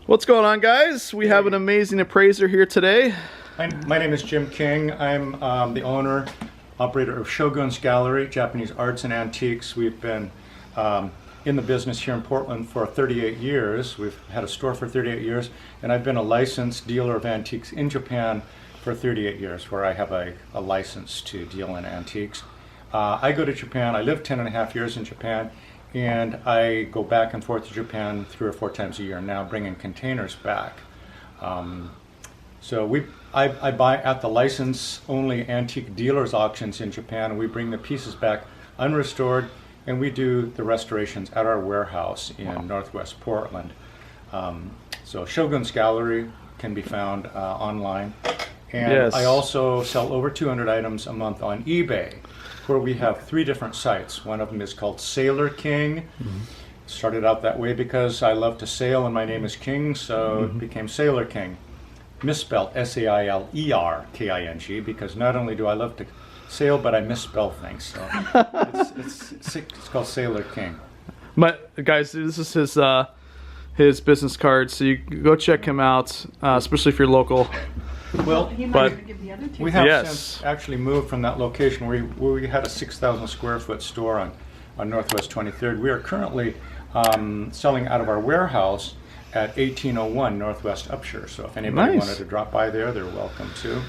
What's going on, guys? We have an amazing appraiser here today. My name is Jim King. I'm the owner, operator of Shogun's Gallery, Japanese Arts and Antiques. We've been in the business here in Portland for 38 years. We've had a store for 38 years, and I've been a licensed dealer of antiques in Japan for 38 years, where I have a license to deal in antiques. I go to Japan. I live 10 and a half years in Japan, and I go back and forth to Japan 3 or 4 times a year now, bringing containers back. So I buy at the license-only antique dealers auctions in Japan, and we bring the pieces back unrestored, and we do the restorations at our warehouse in Northwest Portland. So Shogun's Gallery can be found online. And yes. I also sell over 200 items a month on eBay, where we have 3 different sites. One of them is called Sailor King. Started out that way because I love to sail and my name is King, so it became Sailor King. Misspelled S-A-I-L-E-R-K-I-N-G, because not only do I love to sail, but I misspell things. So it's called Sailor King. But guys, this is his business card, so you go check him out, especially if you're local. Well, we have since actually moved from that location where we had a 6,000 square foot store on Northwest 23rd. We are currently selling out of our warehouse at 1801 Northwest Upshur. So if anybody wanted to drop by there, they're welcome to.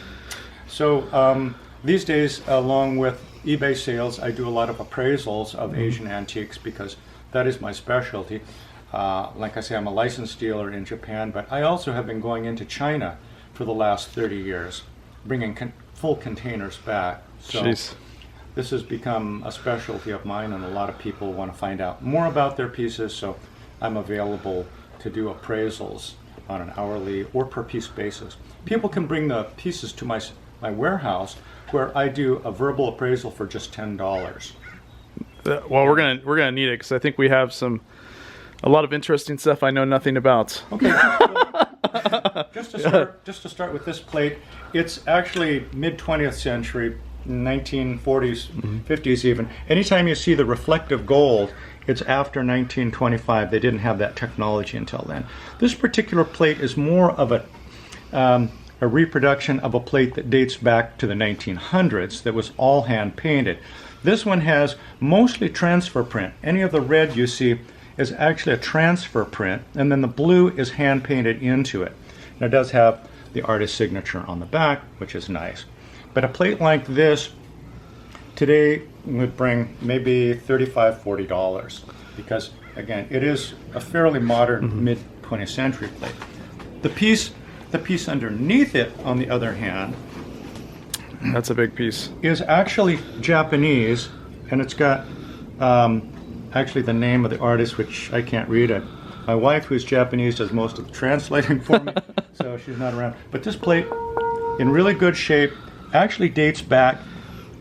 So these days, along with eBay sales, I do a lot of appraisals of Asian antiques because that is my specialty. Like I say, I'm a licensed dealer in Japan, but I also have been going into China for the last 30 years, bringing full containers back. So this has become a specialty of mine, and a lot of people want to find out more about their pieces, so I'm available to do appraisals on an hourly or per piece basis. People can bring the pieces to my warehouse, where I do a verbal appraisal for just $10. Well, we're gonna need it, because I think we have a lot of interesting stuff I know nothing about. Okay. Just to start with this plate, it's actually mid-20th century, 1940s, 50s even. Anytime you see the reflective gold, it's after 1925. They didn't have that technology until then. This particular plate is more of a reproduction of a plate that dates back to the 1900s that was all hand painted. This one has mostly transfer print. Any of the red you see is actually a transfer print, and then the blue is hand painted into it. And it does have the artist's signature on the back, which is nice. But a plate like this today would bring maybe $35, $40, because again, it is a fairly modern mid-20th century plate. The piece underneath it, on the other hand, that's a big piece, is actually Japanese, and it's got actually the name of the artist, which I can't read it. My wife, who's Japanese, does most of the translating for me, so she's not around. But this plate, in really good shape, actually dates back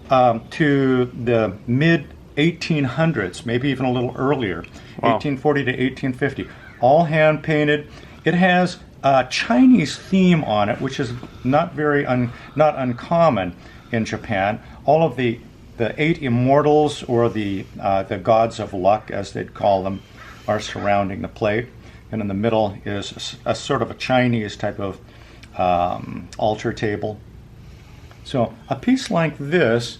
to the mid-1800s, maybe even a little earlier, 1840 to 1850. All hand painted. It has a Chinese theme on it, which is not not uncommon in Japan. All of the 8 immortals, or the gods of luck, as they'd call them, are surrounding the plate, and in the middle is a sort of a Chinese type of altar table. So a piece like this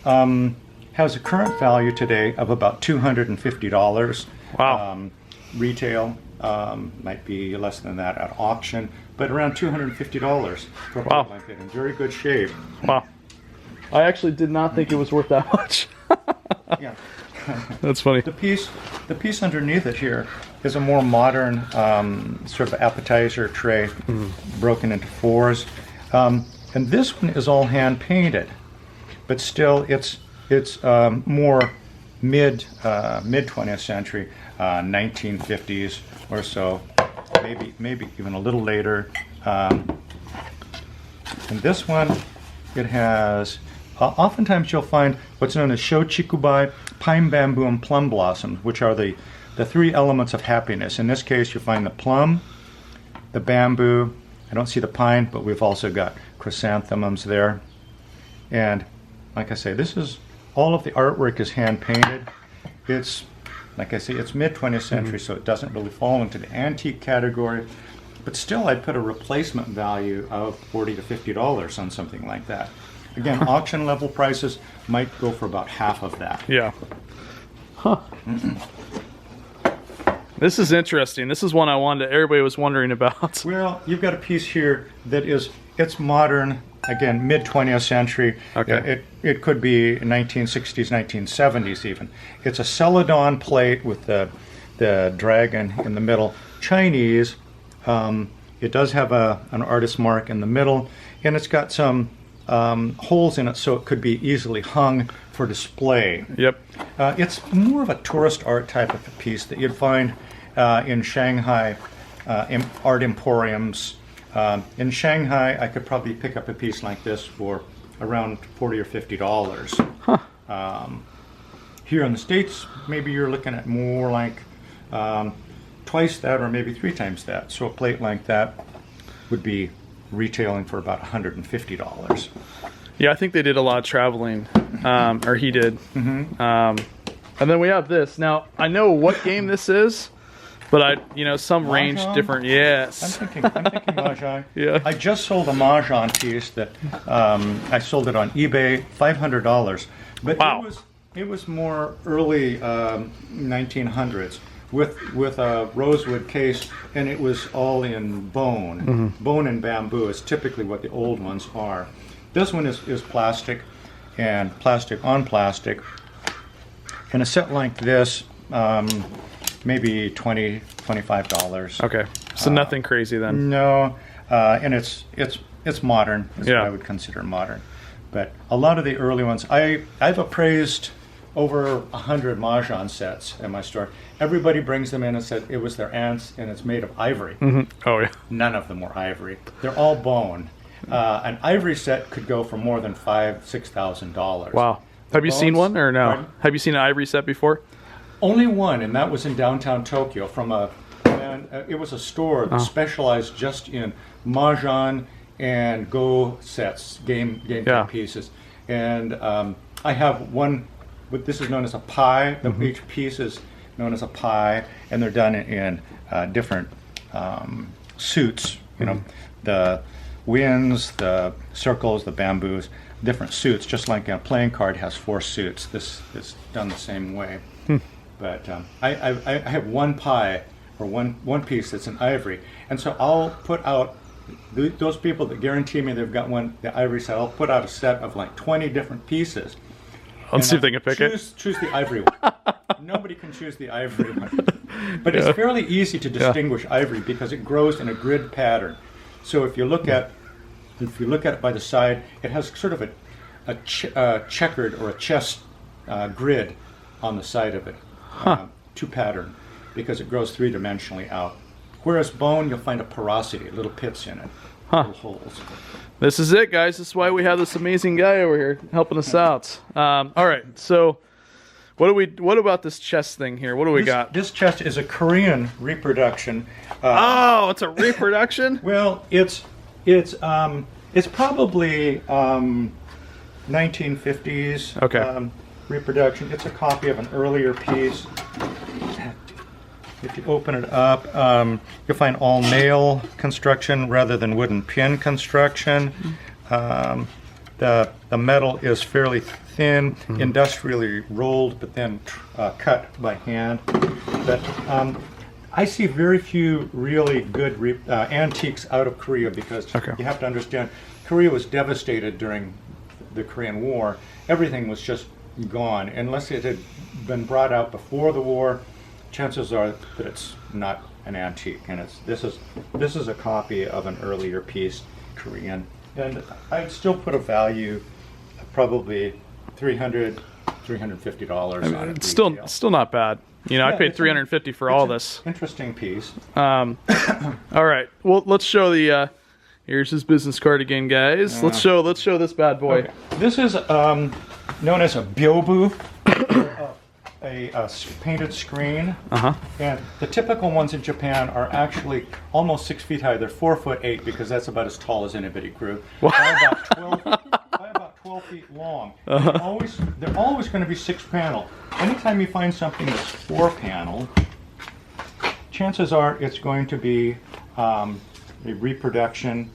has a current value today of about $250. Wow. Retail might be less than that at auction, but around $250 for a plate like that, in very good shape. Wow. I actually did not think it was worth that much. Yeah. That's funny. The piece underneath it here is a more modern sort of appetizer tray, broken into 4s, and this one is all hand painted, but still it's more mid 20th century, 1950s or so, maybe even a little later. And this one, it has. Oftentimes you'll find what's known as shochikubai, pine, bamboo, and plum blossoms, which are the 3 elements of happiness. In this case, you find the plum, the bamboo. I don't see the pine, but we've also got chrysanthemums there. And like I say, all of the artwork is hand painted. It's, like I say, it's mid-20th century, so it doesn't really fall into the antique category. but still I'd put a replacement value of $40 to $50 on something like that. Again, auction level prices might go for about half of that. Yeah. Huh. This is interesting. This is one I wanted. Everybody was wondering about. Well, you've got a piece here that it's modern. Again, mid 20th century. Okay. It could be 1960s, 1970s even. It's a celadon plate with the dragon in the middle. Chinese. It does have an artist mark in the middle, and it's got some holes in it so it could be easily hung for display. Yep. It's more of a tourist art type of a piece that you'd find in Shanghai art emporiums. In Shanghai, I could probably pick up a piece like this for around $40 or $50. Huh. Here in the States, maybe you're looking at more like twice that or maybe 3 times that. So a plate like that would be retailing for about $150. Yeah, I think they did a lot of traveling, or he did. Mm-hmm. And then we have this. Now, I know what game this is, but some Mahjong? range different. Yes. I'm thinking Mahjong. Yeah. I just sold a Mahjong piece that I sold it on eBay, $500. But wow. It was more early 1900s with a rosewood case, and it was all in bone. Mm-hmm. Bone and bamboo is typically what the old ones are. This one is plastic, and plastic on plastic. In a set like this, maybe $20, $25. Okay, so nothing crazy then. No, and it's modern. It's Yeah. what I would consider modern. But a lot of the early ones, I've appraised over 100 Mahjong sets in my store. Everybody brings them in and said it was their aunt's, and it's made of ivory. Mm-hmm. Oh yeah. None of them were ivory. They're all bone. An ivory set could go for more than $5,000, $6,000. Wow. Have you seen one or no? Pardon? Have you seen an ivory set before? Only one, and that was in downtown Tokyo. It was a store that specialized just in Mahjong and Go sets, game pieces. And I have one. But this is known as a pie. Mm-hmm. Each piece is known as a pie, and they're done in different suits. You know, the winds, the circles, the bamboos, different suits. Just like a playing card has 4 suits. This is done the same way. But I have one pie or one piece that's in ivory, and so I'll put out those people that guarantee me they've got the ivory set. I'll put out a set of like 20 different pieces. Let's see if they can pick it. Choose the ivory one. Nobody can choose the ivory one. But it's fairly easy to distinguish ivory because it grows in a grid pattern. So if you look at it by the side, it has sort of a checkered or a chess grid on the side of it to pattern because it grows 3-dimensionally out. Whereas bone, you'll find a porosity, little pits in it, little holes. This is it, guys. This is why we have this amazing guy over here helping us out. All right, so what about this chest thing here? What do we got? This chest is a Korean reproduction. Oh, it's a reproduction? Well, it's probably 1950s reproduction. It's a copy of an earlier piece. If you open it up, you'll find all nail construction rather than wooden pin construction. The metal is fairly thin, industrially rolled, but then cut by hand. But I see very few really good antiques out of Korea because you have to understand, Korea was devastated during the Korean War. Everything was just gone. Unless it had been brought out before the war, chances are that it's not an antique, and this is a copy of an earlier piece, Korean, and I'd still put a value of probably $300, $350 on it. It's still not bad. I paid $350 for all this. Interesting piece. All right. Well, let's show the. Here's his business card again, guys. Let's show this bad boy. Okay. This is known as a byobu. A painted screen, and the typical ones in Japan are actually almost 6 feet high. They're 4'8" because that's about as tall as anybody grew. By about 12 feet long. They're always going to be 6-panel. Anytime you find something that's 4-panel, chances are it's going to be a reproduction,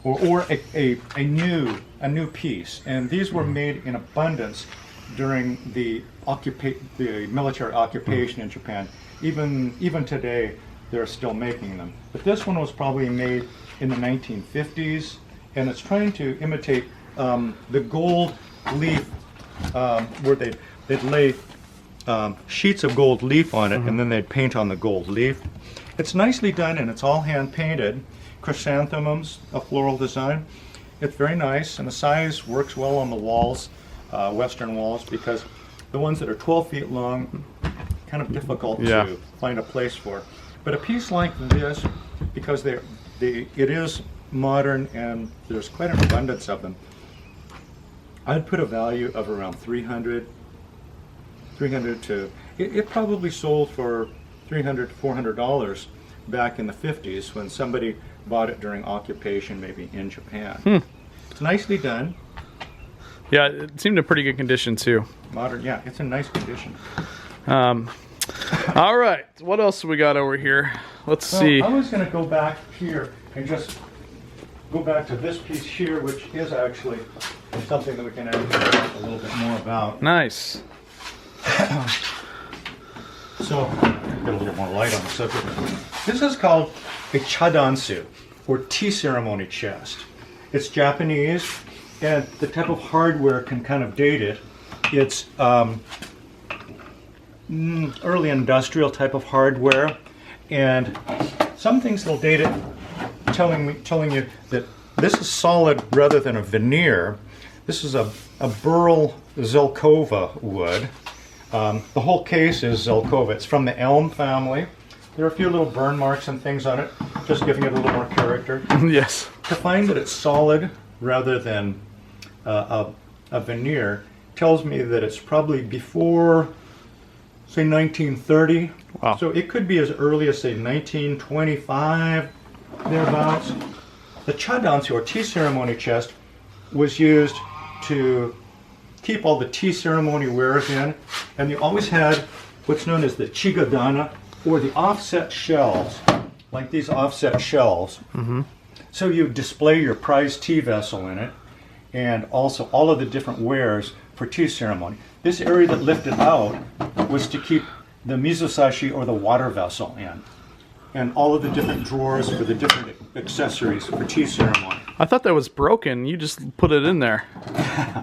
or a new piece. And these were made in abundance during the military occupation in Japan. Even today, they're still making them. But this one was probably made in the 1950s, and it's trying to imitate the gold leaf, where they'd lay sheets of gold leaf on it, and then they'd paint on the gold leaf. It's nicely done, and it's all hand painted. Chrysanthemums, a floral design. It's very nice, and the size works well on the walls, Western walls, because the ones that are 12 feet long, kind of difficult to find a place for. But a piece like this, because it is modern and there's quite an abundance of them, I'd put a value of around 300 to, it probably sold for $300 to $400 back in the 50s when somebody bought it during occupation, maybe in Japan. It's nicely done. Yeah, it seemed in pretty good condition too. Modern, yeah, it's in nice condition. All right, what else we got over here? Let's see. I was going to go back here and just go back to this piece here, which is actually something that we can actually talk a little bit more about. Nice. So, get a little more light on the subject. This is called a chadansu, or tea ceremony chest. It's Japanese, and the type of hardware can kind of date it. It's early industrial type of hardware, and some things they'll date it, telling you that this is solid rather than a veneer. This is a burl Zelkova wood. The whole case is Zelkova. It's from the elm family. There are a few little burn marks and things on it, just giving it a little more character. Yes. To find that it's solid rather than a veneer tells me that it's probably before, say, 1930. Wow. So it could be as early as, say, 1925, thereabouts. The chadansu, or tea ceremony chest, was used to keep all the tea ceremony wares in, and you always had what's known as the chigadana, or the offset shelves, like these offset shelves. So you display your prized tea vessel in it, and also all of the different wares for tea ceremony. This area that lifted out was to keep the mizosashi, or the water vessel, in, and all of the different drawers for the different accessories for tea ceremony. I thought that was broken. You just put it in there.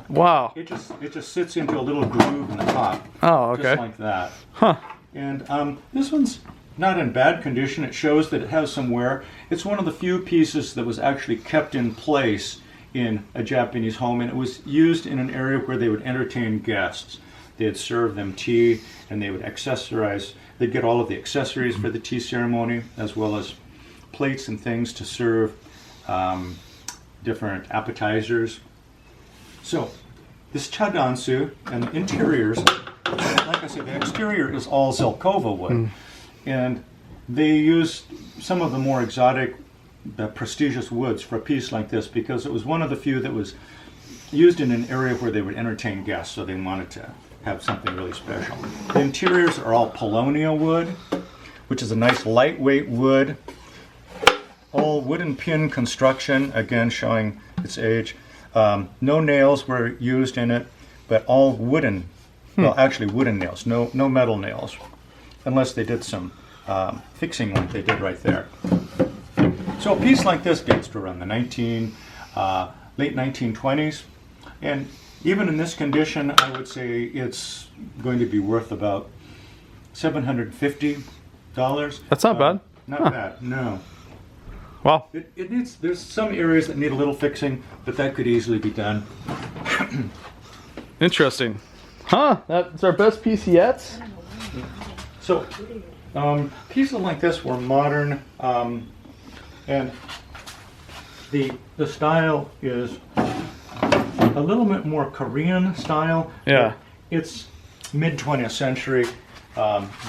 Wow. It just sits into a little groove in the top. Oh, okay. Just like that. Huh. And this one's not in bad condition. It shows that it has some wear. It's one of the few pieces that was actually kept in place in a Japanese home, and it was used in an area where they would entertain guests. They'd serve them tea, and they would accessorize. They'd get all of the accessories for the tea ceremony, as well as plates and things to serve different appetizers. So this chadansu, and the interiors, like I said, the exterior is all Zelkova wood, and they used some of the more exotic, prestigious woods for a piece like this, because it was one of the few that was used in an area where they would entertain guests, so they wanted to have something really special. The interiors are all paulownia wood, which is a nice lightweight wood, all wooden pin construction, again showing its age. No nails were used in it, but all wooden, well, actually wooden nails, no metal nails, unless they did some fixing like they did right there. So a piece like this dates to around the late 1920s, and even in this condition, I would say it's going to be worth about $750. That's not bad. Not bad, no. Wow. It needs, there's some areas that need a little fixing, but that could easily be done. Interesting. Huh, that's our best piece yet? So, pieces like this were modern, and the style is a little bit more Korean style. Yeah. It's mid-20th century,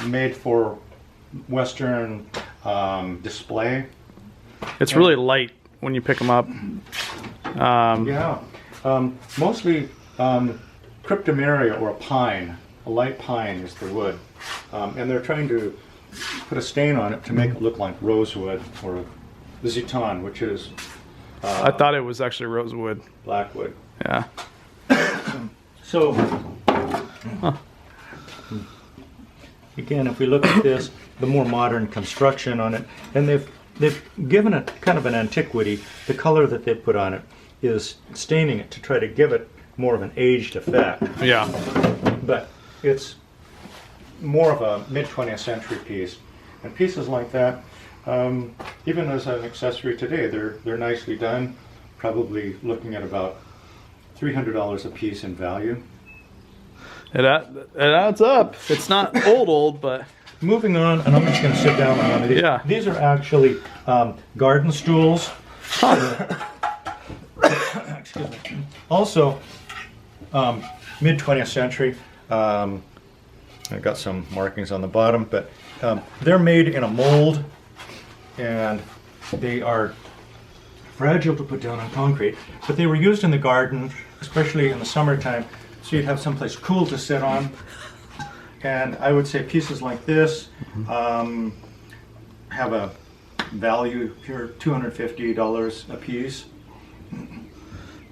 made for Western display. It's really light when you pick them up. Mostly cryptomeria, or a pine. A light pine is the wood. And they're trying to put a stain on it to make it look like rosewood or the Zeton, which is I thought it was actually rosewood. blackwood. Yeah. So, again, if we look at this, the more modern construction on it, and they've given it kind of an antiquity. The color that they put on it is staining it to try to give it more of an aged effect. Yeah. But it's more of a mid-20th century piece. And pieces like that, even as an accessory today, they're nicely done. Probably looking at about $300 a piece in value. It adds up. It's not old, but... Moving on, and I'm just going to sit down on one of these. Yeah. These are actually garden stools. Excuse me. Also, mid-20th century. I've got some markings on the bottom, but they're made in a mold, and they are fragile to put down on concrete. But they were used in the garden, especially in the summertime, so you'd have someplace cool to sit on. And I would say pieces like this have a value here, $250 a piece.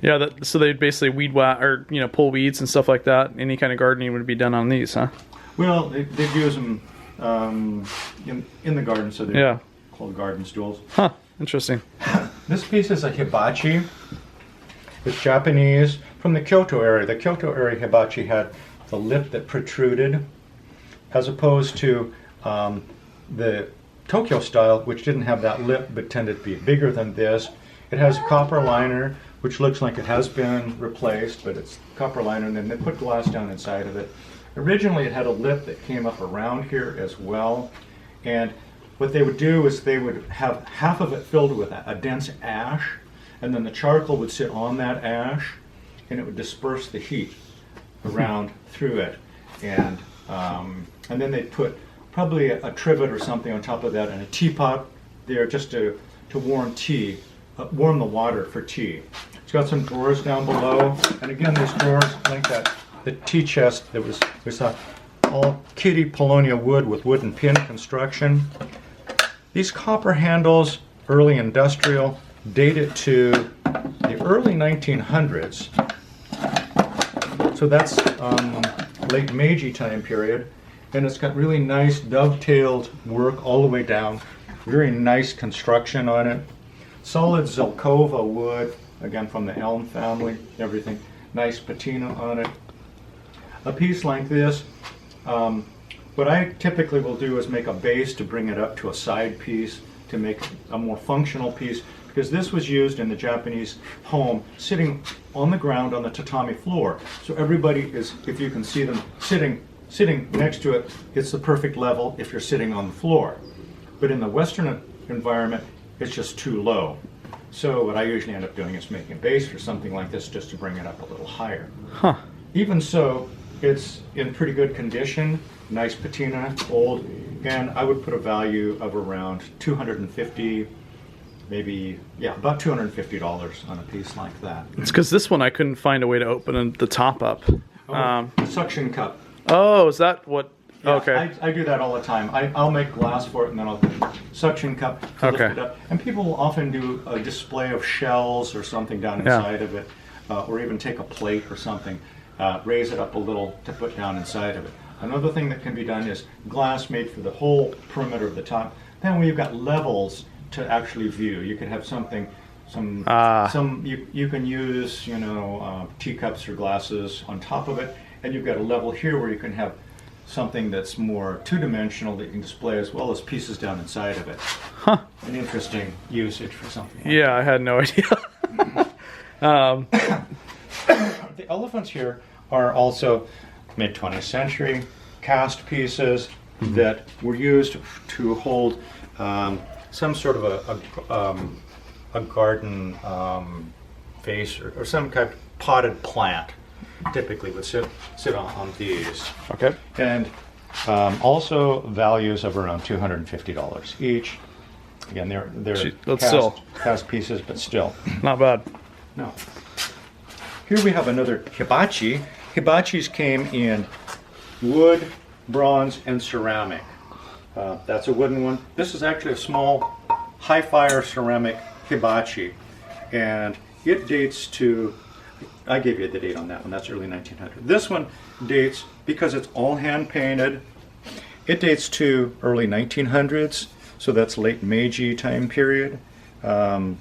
Yeah, so they'd basically weed whack, or pull weeds and stuff like that. Any kind of gardening would be done on these, huh? Well, they'd use them in the garden, so they're called garden stools. Huh, interesting. This piece is a hibachi. It's Japanese from the Kyoto area. The Kyoto area hibachi had the lip that protruded, as opposed to the Tokyo style, which didn't have that lip but tended to be bigger than this. It has a copper liner, which looks like it has been replaced, but it's copper liner, and then they put glass down inside of it. Originally it had a lip that came up around here as well, and what they would do is they would have half of it filled with a dense ash, and then the charcoal would sit on that ash, and it would disperse the heat around through it, and then they'd put probably a trivet or something on top of that, and a teapot there just to warm tea, warm the water for tea. It's got some drawers down below, and again, these drawers like that. The tea chest that we saw, all kitty Polonia wood with wooden pin construction. These copper handles, early industrial, date it to the early 1900s. So that's late Meiji time period, and it's got really nice dovetailed work all the way down. Very nice construction on it. Solid Zelkova wood, again from the elm family, everything. Nice patina on it. A piece like this, what I typically will do is make a base to bring it up to a side piece to make a more functional piece, because this was used in the Japanese home sitting on the ground on the tatami floor. So everybody is, if you can see them sitting next to it, it's the perfect level if you're sitting on the floor. But in the Western environment, it's just too low. So what I usually end up doing is making a base for something like this just to bring it up a little higher. Huh. Even so, it's in pretty good condition, nice patina, old, and I would put a value of around $250, maybe, yeah, about $250 on a piece like that. It's because this one I couldn't find a way to open the top up. Suction cup. Oh, is that what? Yeah, okay. I do that all the time. I'll make glass for it, and then I'll suction cup to lift it up. And people will often do a display of shells or something down inside of it, or even take a plate or something, raise it up a little to put down inside of it. Another thing that can be done is glass made for the whole perimeter of the top. Then when you've got levels to actually view, you could have something, you can use, teacups or glasses on top of it, and you've got a level here where you can have something that's more two-dimensional that you can display, as well as pieces down inside of it. Huh. An interesting usage for something like that. I had no idea. The elephants here are also mid-20th century cast pieces that were used to hold some sort of a garden vase or some kind of potted plant. Typically would sit on these. Okay. And also values of around $250 each. Again, they're cast pieces, but still. Not bad. No. Here we have another hibachi. Hibachis came in wood, bronze, and ceramic. That's a wooden one. This is actually a small high fire ceramic hibachi, and it dates to, I gave you the date on that one, that's early 1900. This one dates, because it's all hand painted, it dates to early 1900s, so that's late Meiji time period. And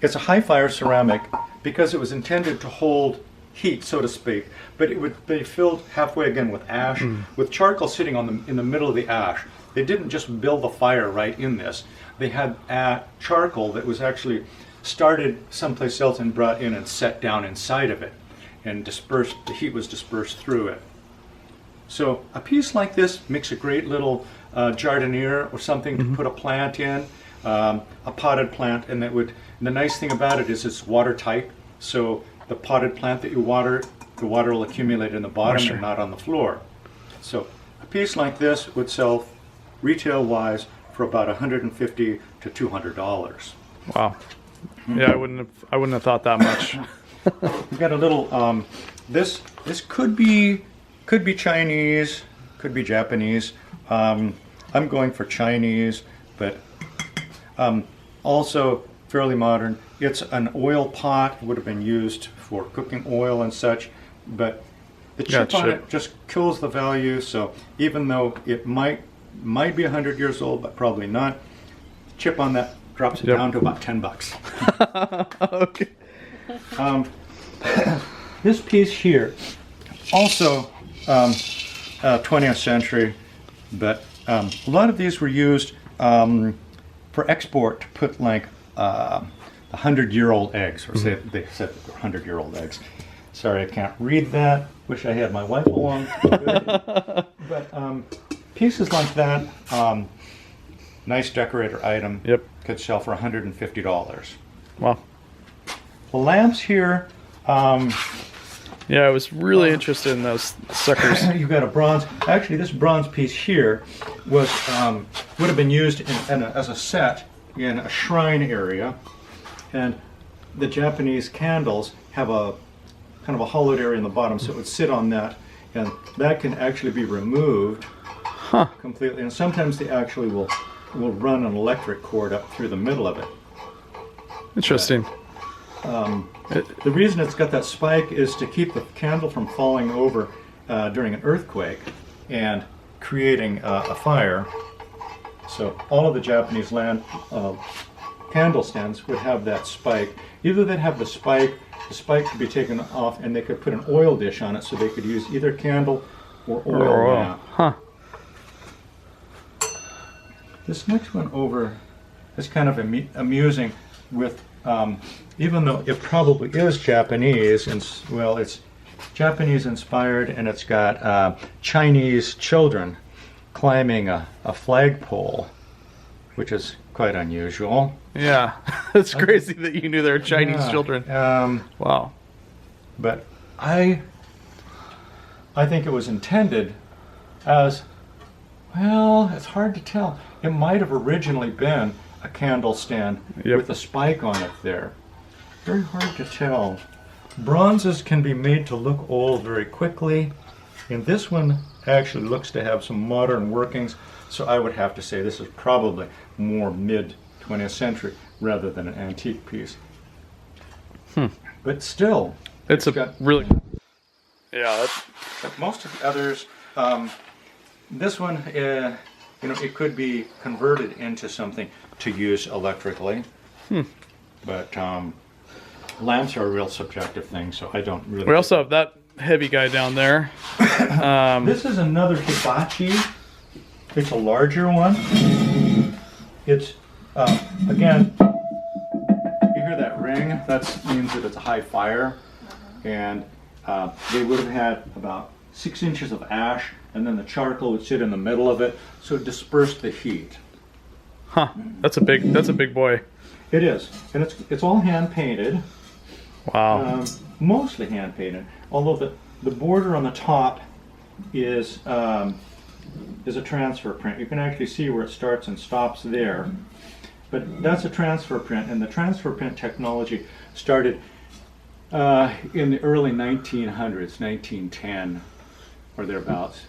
it's a high fire ceramic because it was intended to hold heat, so to speak, but it would be filled halfway again with ash, with charcoal sitting in the middle of the ash. They didn't just build the fire right in this. They had charcoal that was actually started someplace else and brought in and set down inside of it, and dispersed. The heat was dispersed through it. So a piece like this makes a great little jardiniere or something to put a plant in, a potted plant, and the nice thing about it is it's watertight. So the potted plant that you water, the water will accumulate in the bottom and not on the floor. So a piece like this would sell retail-wise for about $150 to $200. Wow. Yeah, I wouldn't have thought that much. We've got a little. This could be Chinese, could be Japanese. I'm going for Chinese, but also fairly modern. It's an oil pot. It would have been used for cooking oil and such, but the chip on it just kills the value. So even though it might be 100 years old, but probably not, chip on that drops it down to about $10. Okay. This piece here, also 20th century, but a lot of these were used for export to put like 100-year-old eggs, or say they said they're 100-year-old eggs. Sorry, I can't read that. Wish I had my wife along. But pieces like that, nice decorator item. Yep. Could sell for $150. Wow. The lamps here. Yeah, I was really interested in those suckers. You've got a bronze. Actually, this bronze piece here was would have been used as a set in a shrine area, and the Japanese candles have a kind of a hollowed area in the bottom, so it would sit on that, and that can actually be removed completely. And sometimes they actually will run an electric cord up through the middle of it. Interesting. The reason it's got that spike is to keep the candle from falling over during an earthquake and creating a fire. So all of the Japanese candle stands would have that spike. Either they'd have the spike could be taken off, and they could put an oil dish on it so they could use either candle or oil lamp. Huh. This next one over is kind of amusing with, even though it probably is Japanese, and well, it's Japanese inspired, and it's got Chinese children climbing a flagpole, which is quite unusual. Yeah, it's crazy that you knew there were Chinese children. Wow. But I think it was intended as, well, it's hard to tell. It might have originally been a candle stand with a spike on it there. Very hard to tell. Bronzes can be made to look old very quickly, and this one actually looks to have some modern workings, so I would have to say this is probably more mid-20th century rather than an antique piece. But still, it's really... Yeah, but most of the others, this one, it could be converted into something to use electrically. But lamps are a real subjective thing, so I don't really... We also have that heavy guy down there. This is another hibachi. It's a larger one. It's, again, you hear that ring? That means that it's a high fire. And they would have had about 6 inches of ash, and then the charcoal would sit in the middle of it, so it dispersed the heat. Huh. That's a big boy. It is, and it's all hand painted. Wow. Mostly hand painted, although the border on the top is a transfer print. You can actually see where it starts and stops there. But that's a transfer print, and the transfer print technology started in the early 1900s, 1910 or thereabouts.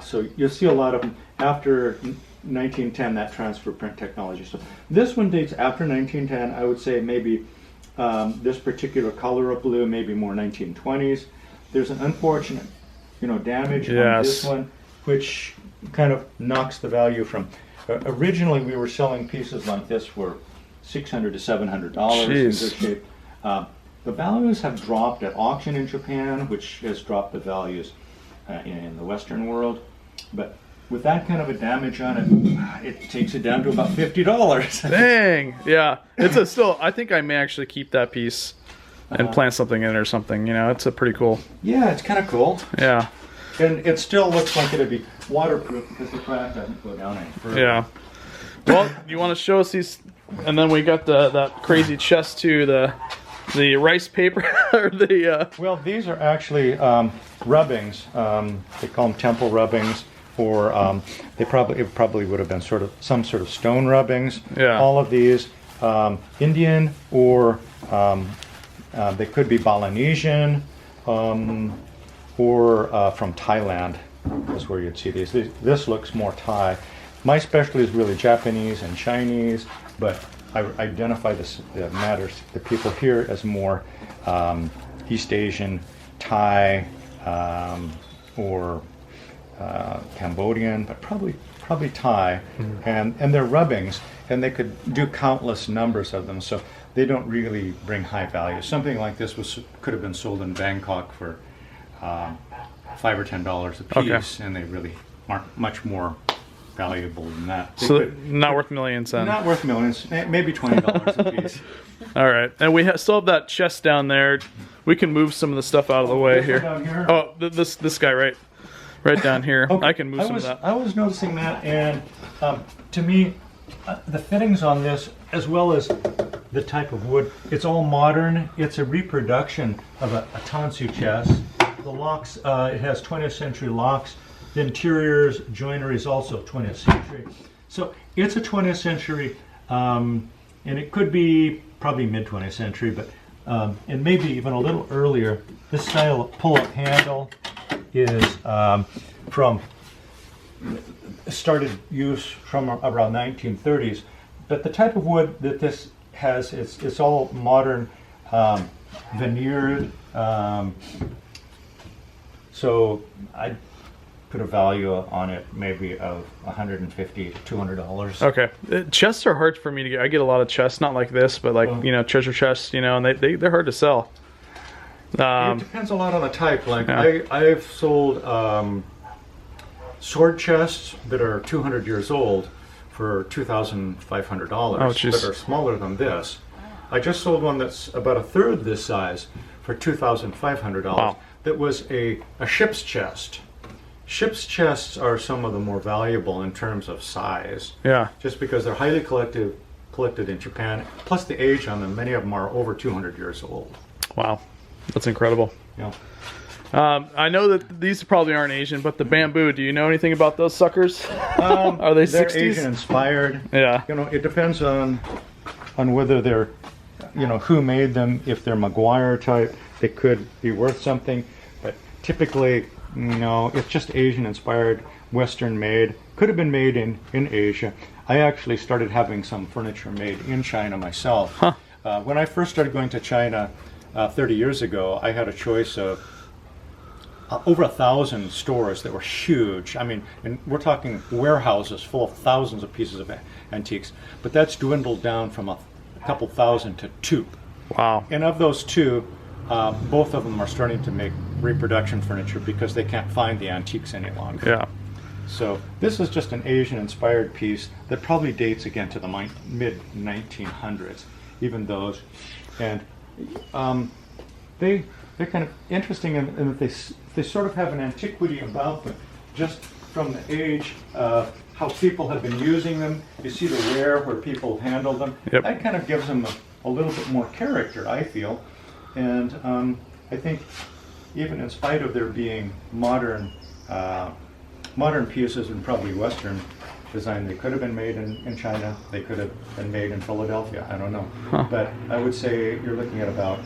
So you'll see a lot of them after 1910, that transfer print technology. So this one dates after 1910. I would say maybe this particular color of blue, maybe more 1920s. There's an unfortunate, damage on this one, which kind of knocks the value from. Originally, we were selling pieces like this for $600 to $700 in good shape. The values have dropped at auction in Japan, which has dropped the values in the Western world. But with that kind of a damage on it, it takes it down to about $50. Dang, yeah. It's still. I think I may actually keep that piece and plant something in it or something. It's a pretty cool. Yeah, it's kind of cool. Yeah. And it still looks like it'd be waterproof because the crack doesn't go down any further. Yeah. Well, you want to show us these, and then we got that crazy chest too. The rice paper or the. Well, these are actually rubbings. They call them temple rubbings, or it probably would have been some sort of stone rubbings. Yeah. All of these Indian, or they could be Balinesian, or from Thailand. Is where you'd see these. This looks more Thai. My specialty is really Japanese and Chinese, but I identify the people here as more East Asian, Thai, or Cambodian, but probably Thai. Mm-hmm. And they're rubbings, and they could do countless numbers of them, so they don't really bring high value. Something like this could have been sold in Bangkok for $5 or $10 a piece, and they really aren't much more valuable than that. So not worth millions then. Not worth millions. Maybe $20 a piece. All right, and we still have that chest down there. We can move some of the stuff out of the way here. Down here. Oh, this guy right down here. Okay. I can move some of that. I was noticing that, and to me, the fittings on this, as well as the type of wood, it's all modern. It's a reproduction of a tansu chest. The locks, it has 20th century locks. The interiors, joinery is also 20th century. So it's a 20th century, and it could be probably mid-20th century, but and maybe even a little earlier. This style of pull-up handle is from started use from around 1930s. But the type of wood that this has, it's all modern, veneered. So I'd put a value on it maybe of $150 to $200. Okay, chests are hard for me to get. I get a lot of chests, not like this, but like treasure chests, and they're hard to sell. It depends a lot on the type. Like yeah. I've sold sword chests that are 200 years old for $2,500 that are smaller than this. I just sold one that's about a third this size for $2,500. Wow. That was a ship's chest. Ship's chests are some of the more valuable in terms of size. Yeah. Just because they're highly collected in Japan. Plus the age on them, many of them are over 200 years old. Wow, that's incredible. Yeah. I know that these probably aren't Asian, but the bamboo, do you know anything about those suckers? Are they 60s? They're Asian inspired. Yeah. It depends on whether they're, who made them. If they're Maguire type, they could be worth something. But typically, no, it's just Asian inspired, Western made. Could have been made in Asia. I actually started having some furniture made in China myself. Huh. When I first started going to China 30 years ago, I had a choice of over 1,000 stores that were huge. I mean, and we're talking warehouses full of thousands of pieces of antiques. But that's dwindled down from a couple thousand to 2. Wow. And of those 2, both of them are starting to make reproduction furniture because they can't find the antiques any longer. Yeah. So this is just an Asian-inspired piece that probably dates again to the mid-1900s, even those. And they're kind of interesting in that they sort of have an antiquity about them, just from the age of how people have been using them. You see the wear where people handle them. Yep. That kind of gives them a little bit more character, I feel. And I think even in spite of there being modern pieces and probably Western design, they could have been made in China, they could have been made in Philadelphia, I don't know. Huh. But I would say you're looking at about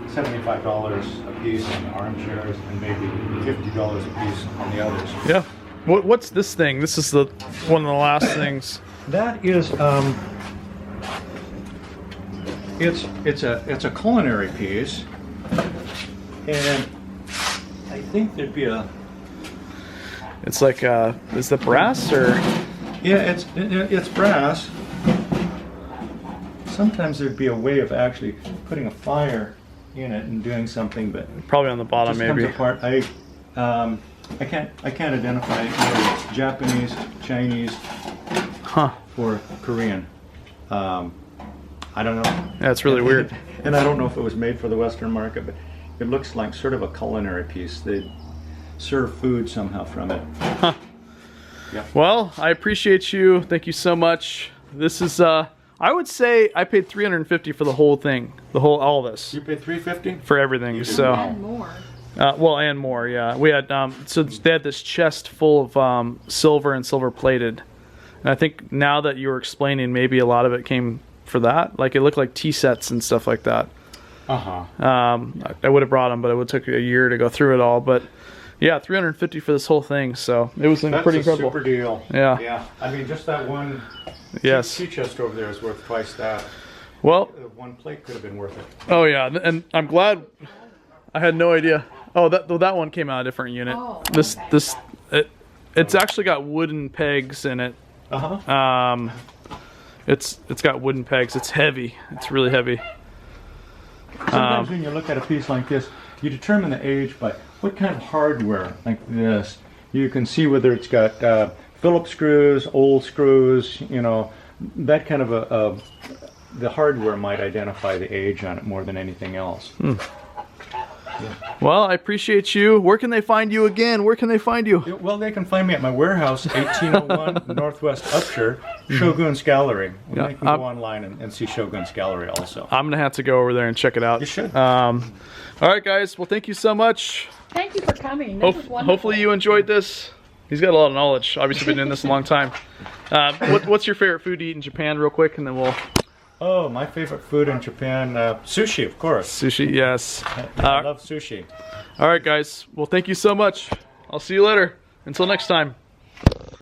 $75 a piece on the armchairs and maybe $50 a piece on the others. Yeah. What's this thing? This is one of the last things. That is it's a culinary piece, and I think there'd be a. It's like is the brass or? Yeah, it's brass. Sometimes there'd be a way of actually putting a fire in it and doing something, but probably on the bottom maybe. Comes apart. I can't identify either Japanese, Chinese, or Korean. I don't know. Yeah, it's really weird. And I don't know if it was made for the Western market, but it looks like sort of a culinary piece. They serve food somehow from it. Huh. Yeah. Well, I appreciate you. Thank you so much. This is I would say I paid $350 for the whole thing, all this. You paid $350 for everything. So And more. Well, and more. Yeah, we had so they had this chest full of silver and silver plated, and I think now that you were explaining, maybe a lot of it came for that. Like it looked like tea sets and stuff like that. I would have brought them, but it would took a year to go through it all. But yeah, $350 for this whole thing. So it was pretty incredible. Super deal. Yeah. Yeah. I mean, just that one. Yes. Tea chest over there is worth twice that. Well, one plate could have been worth it. Oh yeah, and I'm glad. I had no idea. Oh, that one came out of a different unit. Oh, It's actually got wooden pegs in it. It's got wooden pegs. It's heavy. It's really heavy. Sometimes when you look at a piece like this, you determine the age by what kind of hardware like this. You can see whether it's got Phillips screws, old screws, you know, that kind of the hardware might identify the age on it more than anything else. Yeah. Well, I appreciate you. Where can they find you again? Where can they find you? Well, they can find me at my warehouse, 1801 Northwest Upshur, Shogun's Gallery. Yeah, they can go online and see Shogun's Gallery also. I'm going to have to go over there and check it out. You should. All right, guys. Well, thank you so much. Thank you for coming. This was wonderful. Hopefully you enjoyed this. He's got a lot of knowledge. Obviously been in this a long time. What's your favorite food to eat in Japan real quick, and then we'll... Oh, my favorite food in Japan, sushi, of course. Sushi, yes. I love sushi. All right, guys. Well, thank you so much. I'll see you later. Until next time.